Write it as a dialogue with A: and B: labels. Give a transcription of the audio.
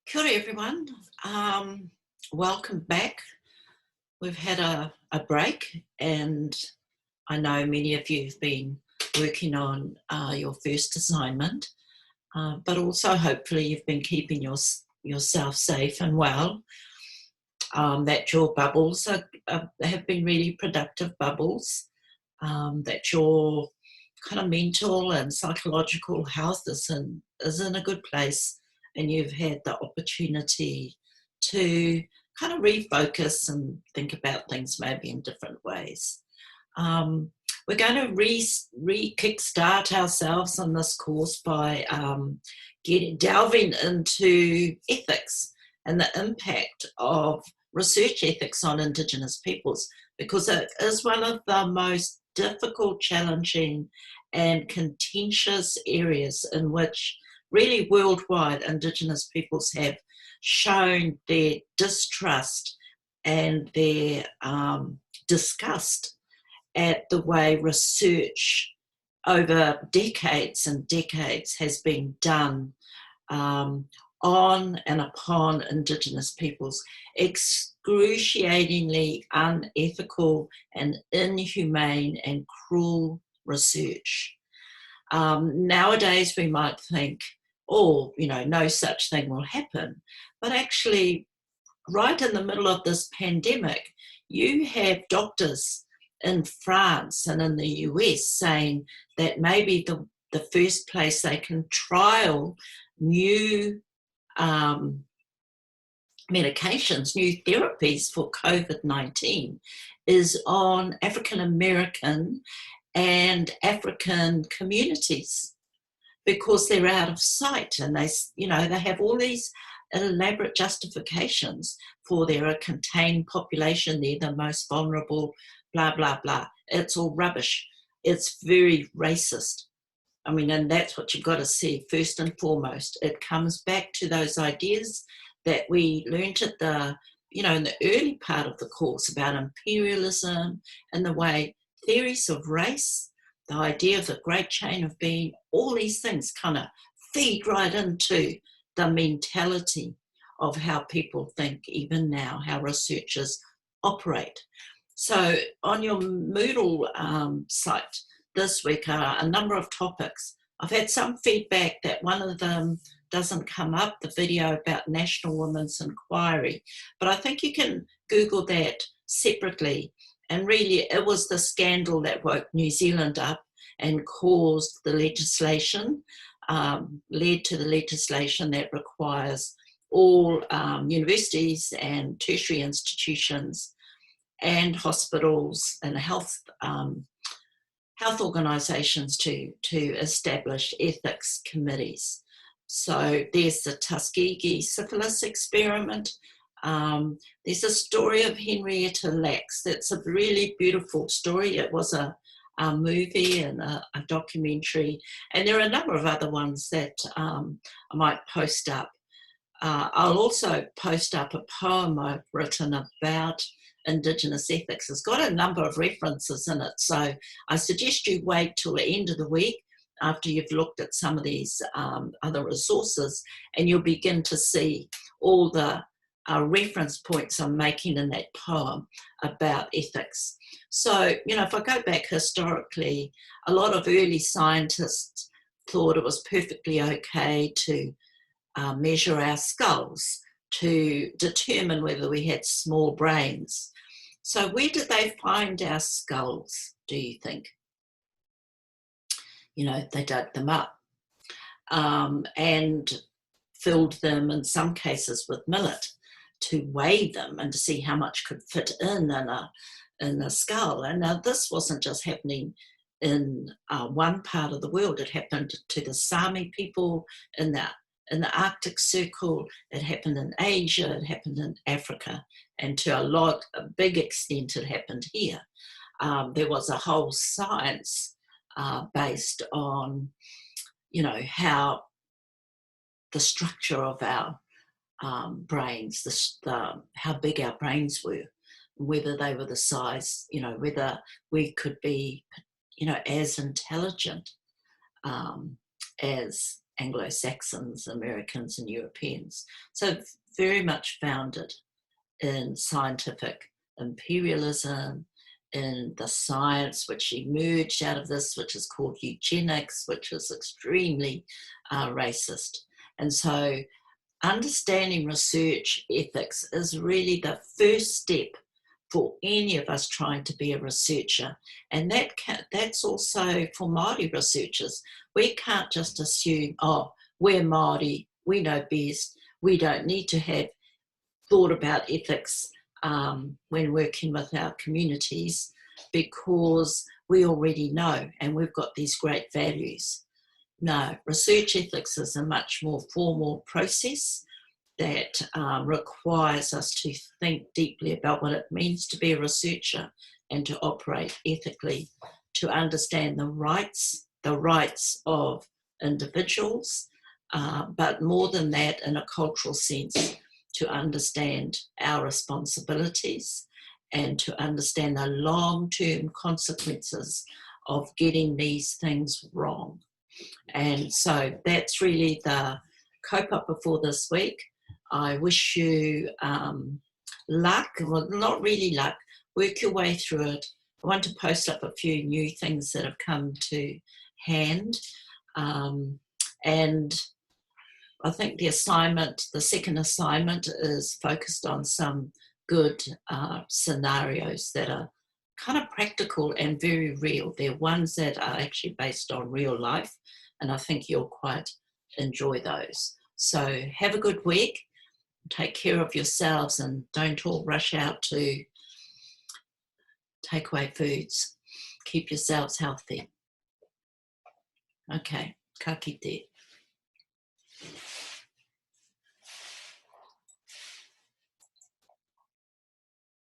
A: Kia ora everyone. Welcome back. We've had a break, and I know many of you have been working on your first assignment, but also hopefully you've been keeping yourself safe and well, that your bubbles have been really productive bubbles, that your kind of mental and psychological health is in a good place, and you've had the opportunity to kind of refocus and think about things maybe in different ways. We're going to kickstart ourselves on this course by delving into ethics and the impact of research ethics on Indigenous peoples, because it is one of the most difficult, challenging and contentious areas in which really worldwide Indigenous peoples have shown their distrust and their disgust at the way research over decades and decades has been done on and upon Indigenous peoples. Excruciatingly unethical and inhumane and cruel research. Nowadays we might think, oh, no such thing will happen. But actually, right in the middle of this pandemic, you have doctors in France and in the US saying that maybe the first place they can trial new medications, new therapies for COVID-19 is on African American and African communities, because they're out of sight, and they have all these elaborate justifications for their contained population. They're the most vulnerable, blah, blah, blah. It's all rubbish. It's very racist. I mean, and that's what you've got to see first and foremost. It comes back to those ideas that we learned at in the early part of the course about imperialism and the way theories of race, the idea of the great chain of being, all these things kind of feed right into the mentality of how people think even now, how researchers operate. So on your Moodle site this week are a number of topics. I've had some feedback that one of them doesn't come up, the video about National Women's Inquiry, but I think you can Google that separately. And really, it was the scandal that woke New Zealand up and caused the legislation, led to the legislation that requires all universities and tertiary institutions and hospitals and health organisations to establish ethics committees. So there's the Tuskegee syphilis experiment. There's a story of Henrietta Lacks. That's a really beautiful story. It was a movie and a documentary, and there are a number of other ones that I might post up. I'll also post up a poem I've written about Indigenous ethics. It's got a number of references in it, so I suggest you wait till the end of the week after you've looked at some of these other resources, and you'll begin to see all the reference points I'm making in that poem about ethics. So, if I go back historically, a lot of early scientists thought it was perfectly okay to measure our skulls to determine whether we had small brains. So where did they find our skulls, do you think? They dug them up and filled them, in some cases, with millet to weigh them and to see how much could fit in a skull. And now this wasn't just happening in one part of the world. It happened to the Sami people in the Arctic Circle, it happened in Asia, it happened in Africa, and to a big extent it happened here. There was a whole science based on, how the structure of our brains, how big our brains were, whether they were the size, whether we could be, as intelligent as Anglo-Saxons, Americans and Europeans. So very much founded in scientific imperialism, in the science which emerged out of this, which is called eugenics, which is extremely racist. And so understanding research ethics is really the first step for any of us trying to be a researcher. And that's also for Māori researchers. We can't just assume, oh, we're Māori, we know best, we don't need to have thought about ethics when working with our communities, because we already know and we've got these great values. No, research ethics is a much more formal process that requires us to think deeply about what it means to be a researcher and to operate ethically, to understand the rights of individuals, but more than that, in a cultural sense, to understand our responsibilities and to understand the long-term consequences of getting these things wrong. And so that's really the kaupapa for this week. I wish you luck, well, not really luck, work your way through it. I want to post up a few new things that have come to hand. And I think the second assignment is focused on some good scenarios that are kind of practical and very real. They're ones that are actually based on real life, and I think you'll quite enjoy those. So have a good week, take care of yourselves, and don't all rush out to takeaway foods. Keep yourselves healthy. Okay, ka kite.